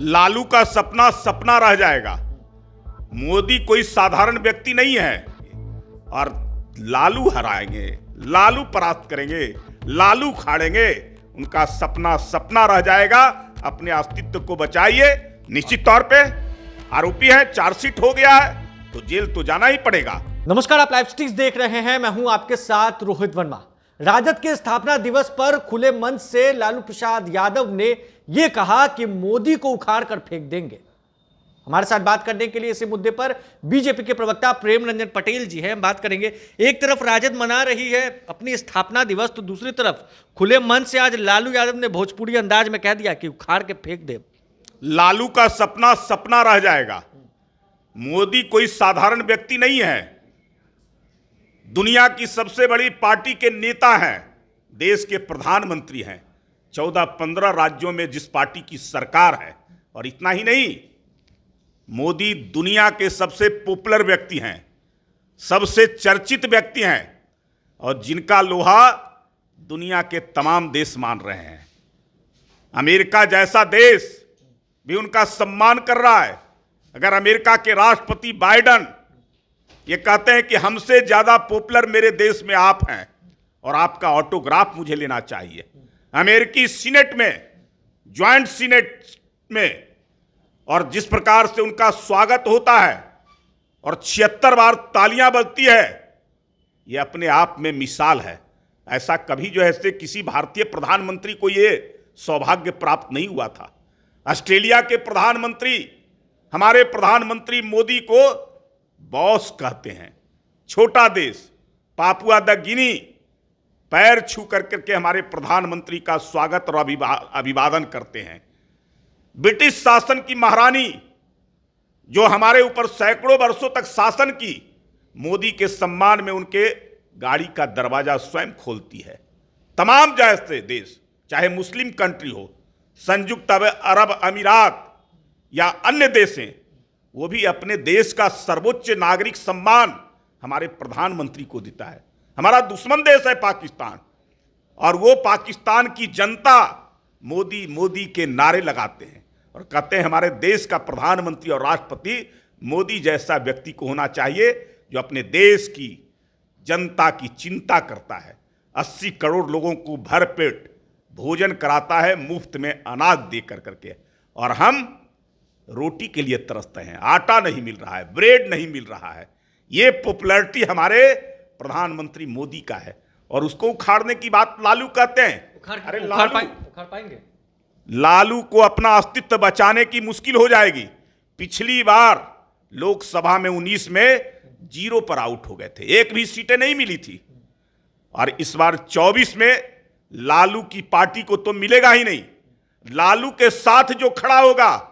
लालू का सपना सपना रह जाएगा। मोदी कोई साधारण व्यक्ति नहीं है और लालू हराएंगे, लालू परास्त करेंगे, लालू खाड़ेंगे। उनका सपना सपना रह जाएगा। अपने अस्तित्व को बचाइए। निश्चित तौर पे आरोपी है, चार्जशीट हो गया है तो जेल तो जाना ही पड़ेगा। नमस्कार, आप लाइव स्टिक्स देख रहे हैं। मैं हूं आपके साथ रोहित वर्मा। राजद के स्थापना दिवस पर खुले मन से लालू प्रसाद यादव ने यह कहा कि मोदी को उखाड़ कर फेंक देंगे। हमारे साथ बात करने के लिए इसी मुद्दे पर बीजेपी के प्रवक्ता प्रेम रंजन पटेल जी हैं। हम बात करेंगे। एक तरफ राजद मना रही है अपनी स्थापना दिवस, तो दूसरी तरफ खुले मन से आज लालू यादव ने भोजपुरी अंदाज में कह दिया कि उखाड़ के फेंक दे। लालू का सपना सपना रह जाएगा। मोदी कोई साधारण व्यक्ति नहीं है। दुनिया की सबसे बड़ी पार्टी के नेता हैं, देश के प्रधानमंत्री हैं, 14-15 राज्यों में जिस पार्टी की सरकार है। और इतना ही नहीं, मोदी दुनिया के सबसे पॉपुलर व्यक्ति हैं, सबसे चर्चित व्यक्ति हैं और जिनका लोहा दुनिया के तमाम देश मान रहे हैं। अमेरिका जैसा देश भी उनका सम्मान कर रहा है। अगर अमेरिका के राष्ट्रपति बाइडेन ये कहते हैं कि हमसे ज्यादा पॉपुलर मेरे देश में आप हैं और आपका ऑटोग्राफ मुझे लेना चाहिए, अमेरिकी सीनेट में, ज्वाइंट सीनेट में, और जिस प्रकार से उनका स्वागत होता है और 76 बार तालियां बजती है, ये अपने आप में मिसाल है। ऐसा कभी जो है किसी भारतीय प्रधानमंत्री को ये सौभाग्य प्राप्त नहीं हुआ था। ऑस्ट्रेलिया के प्रधानमंत्री हमारे प्रधानमंत्री मोदी को बॉस कहते हैं। छोटा देश पापुआ द गिनी पैर छू करके हमारे प्रधानमंत्री का स्वागत और अभिवादन करते हैं। ब्रिटिश शासन की महारानी जो हमारे ऊपर सैकड़ों वर्षों तक शासन की, मोदी के सम्मान में उनके गाड़ी का दरवाजा स्वयं खोलती है। तमाम जैसे देश, चाहे मुस्लिम कंट्री हो, संयुक्त अरब अमीरात या अन्य देश हैं, वो भी अपने देश का सर्वोच्च नागरिक सम्मान हमारे प्रधानमंत्री को देता है। हमारा दुश्मन देश है पाकिस्तान, और वो पाकिस्तान की जनता मोदी मोदी के नारे लगाते हैं और कहते हैं हमारे देश का प्रधानमंत्री और राष्ट्रपति मोदी जैसा व्यक्ति को होना चाहिए, जो अपने देश की जनता की चिंता करता है, 80 करोड़ लोगों को भरपेट भोजन कराता है, मुफ्त में अनाज दे करके। और हम रोटी के लिए तरसते हैं, आटा नहीं मिल रहा है, ब्रेड नहीं मिल रहा है। ये पॉपुलैरिटी हमारे प्रधानमंत्री मोदी का है और उसको उखाड़ने की बात लालू कहते हैं। अरे उखाड़ पाएंगे? लालू को अपना अस्तित्व बचाने की मुश्किल हो जाएगी। पिछली बार लोकसभा में 19 में 0 पर आउट हो गए थे, एक भी सीटें नहीं मिली थी। और इस बार 24 में लालू की पार्टी को तो मिलेगा ही नहीं। लालू के साथ जो खड़ा होगा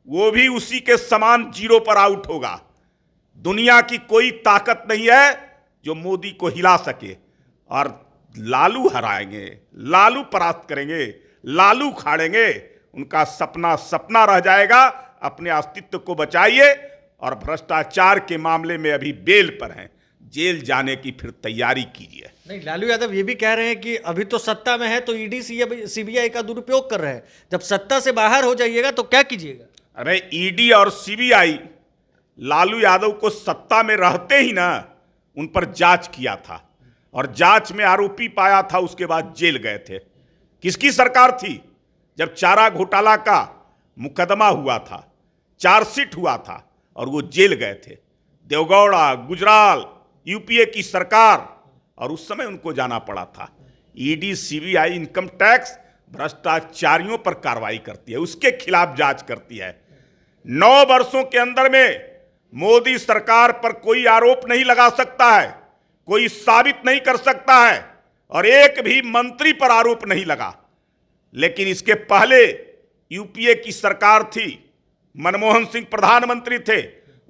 वो भी उसी के समान 0 पर आउट होगा। दुनिया की कोई ताकत नहीं है जो मोदी को हिला सके। और लालू हराएंगे, लालू परास्त करेंगे, लालू खाड़ेंगे। उनका सपना सपना रह जाएगा। अपने अस्तित्व को बचाइए और भ्रष्टाचार के मामले में अभी बेल पर हैं, जेल जाने की फिर तैयारी कीजिए। नहीं, लालू यादव ये भी कह रहे हैं कि अभी तो सत्ता में है तो ईडी सीबीआई का दुरुपयोग कर रहे हैं, जब सत्ता से बाहर हो जाइएगा तो क्या कीजिएगा? अरे ईडी और सीबीआई लालू यादव को सत्ता में रहते ही ना उन पर जांच किया था और जांच में आरोपी पाया था, उसके बाद जेल गए थे। किसकी सरकार थी जब चारा घोटाला का मुकदमा हुआ था, चार्जशीट हुआ था और वो जेल गए थे? देवगौड़ा, गुजराल, यूपीए की सरकार, और उस समय उनको जाना पड़ा था। ईडी सीबीआई इनकम टैक्स भ्रष्टाचारियों पर कार्रवाई करती है, उसके खिलाफ जांच करती है। 9 वर्षों के अंदर में मोदी सरकार पर कोई आरोप नहीं लगा सकता है, कोई साबित नहीं कर सकता है और एक भी मंत्री पर आरोप नहीं लगा। लेकिन इसके पहले यूपीए की सरकार थी, मनमोहन सिंह प्रधानमंत्री थे,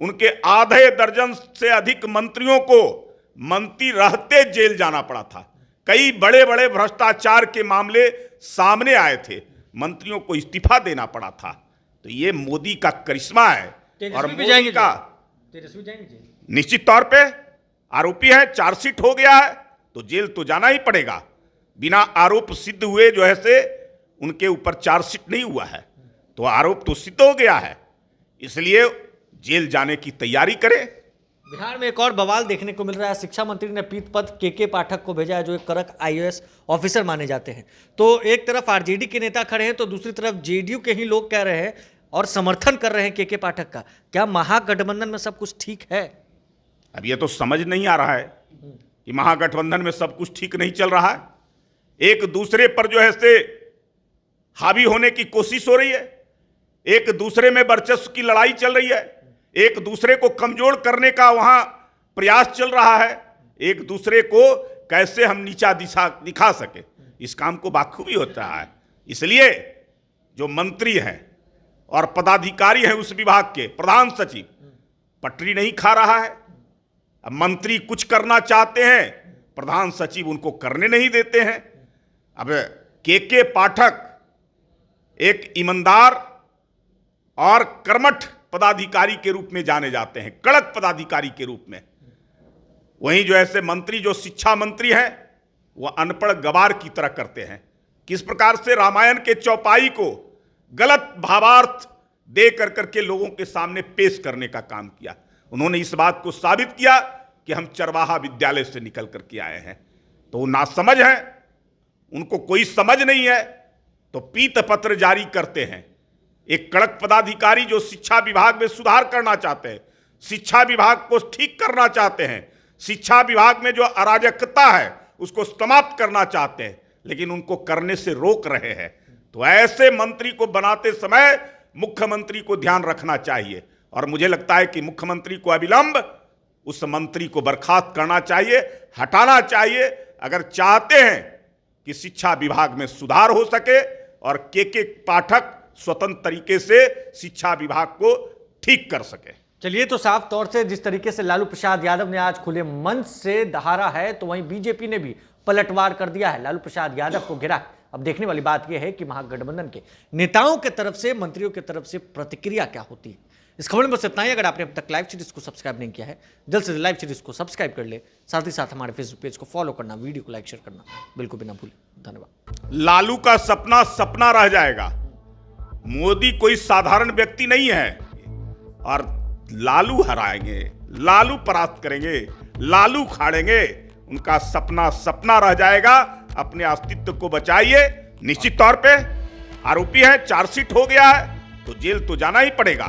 उनके आधे दर्जन से अधिक मंत्रियों को मंत्री रहते जेल जाना पड़ा था। कई बड़े बड़े भ्रष्टाचार के मामले सामने आए थे, मंत्रियों को इस्तीफा देना पड़ा था। तो ये मोदी का करिश्मा है। और मोदी का निश्चित तौर पे आरोपी है, चार्जशीट हो गया है तो जेल तो जाना ही पड़ेगा। बिना आरोप सिद्ध हुए जो है उनके ऊपर चार्जशीट नहीं हुआ है। तो आरोप तो सिद्ध हो गया है, इसलिए जेल जाने की तैयारी करे। बिहार में एक और बवाल देखने को मिल रहा है। शिक्षा मंत्री ने पीत पद के पाठक को भेजा है, जो एक कड़क आईएएस ऑफिसर माने जाते हैं। तो एक तरफ आरजेडी के नेता खड़े हैं, तो दूसरी तरफ जेडीयू के ही लोग कह रहे हैं और समर्थन कर रहे हैं के पाठक का। क्या महागठबंधन में सब कुछ ठीक है? अब ये तो समझ नहीं आ रहा है कि महागठबंधन में सब कुछ ठीक नहीं चल रहा है। एक दूसरे पर जो है से हावी होने की कोशिश हो रही है, एक दूसरे में वर्चस्व की लड़ाई चल रही है, एक दूसरे को कमजोर करने का वहां प्रयास चल रहा है, एक दूसरे को कैसे हम नीचा दिखा सके, इस काम को बाखूबी होता है। इसलिए जो मंत्री हैं और पदाधिकारी हैं उस विभाग के, प्रधान सचिव पटरी नहीं खा रहा है। अब मंत्री कुछ करना चाहते हैं, प्रधान सचिव उनको करने नहीं देते हैं। अब के पाठक एक ईमानदार और कर्मठ पदाधिकारी के रूप में जाने जाते हैं, कड़क पदाधिकारी के रूप में। वहीं जो ऐसे मंत्री जो शिक्षा मंत्री हैं वो अनपढ़ गवार की तरह करते हैं। किस प्रकार से रामायण के चौपाई को गलत भावार्थ दे करके लोगों के सामने पेश करने का काम किया। उन्होंने इस बात को साबित किया कि हम चरवाहा विद्यालय से निकल करके आए हैं। तो वो नासमझ हैं, उनको कोई समझ नहीं है, तो पीत पत्र जारी करते हैं। एक कड़क पदाधिकारी जो शिक्षा विभाग में सुधार करना चाहते हैं, शिक्षा विभाग को ठीक करना चाहते हैं, शिक्षा विभाग में जो अराजकता है उसको समाप्त करना चाहते हैं, लेकिन उनको करने से रोक रहे हैं। तो ऐसे मंत्री को बनाते समय मुख्यमंत्री को ध्यान रखना चाहिए, और मुझे लगता है कि मुख्यमंत्री को अविलंब उस मंत्री को बर्खास्त करना चाहिए, हटाना चाहिए, अगर चाहते हैं कि शिक्षा विभाग में सुधार हो सके और के पाठक स्वतंत्र तरीके से शिक्षा विभाग को ठीक कर सके। चलिए, तो साफ तौर से जिस तरीके से लालू प्रसाद यादव ने आज खुले मंच से दहाड़ा है, तो वहीं बीजेपी ने भी पलटवार कर दिया है, लालू प्रसाद यादव को घेरा है। अब देखने वाली बात यह है कि महागठबंधन के नेताओं के तरफ से, मंत्रियों की तरफ से प्रतिक्रिया क्या होती है। इस खबर में बस इतना ही। अगर आपने अब तक लाइव सीरीज को सब्सक्राइब नहीं किया है, जल्द से जल्द लाइव सीरीज को सब्सक्राइब कर ले, साथ ही साथ हमारे फेसबुक पेज को फॉलो करना, वीडियो को लाइक शेयर करना बिल्कुल भी ना भूलें। धन्यवाद। लालू का सपना सपना रह जाएगा। मोदी कोई साधारण व्यक्ति नहीं है, और लालू हराएंगे, लालू परास्त करेंगे, लालू खाड़ेंगे। उनका सपना सपना रह जाएगा। अपने अस्तित्व को बचाइए। निश्चित तौर पे आरोपी है, चार्जशीट हो गया है तो जेल तो जाना ही पड़ेगा।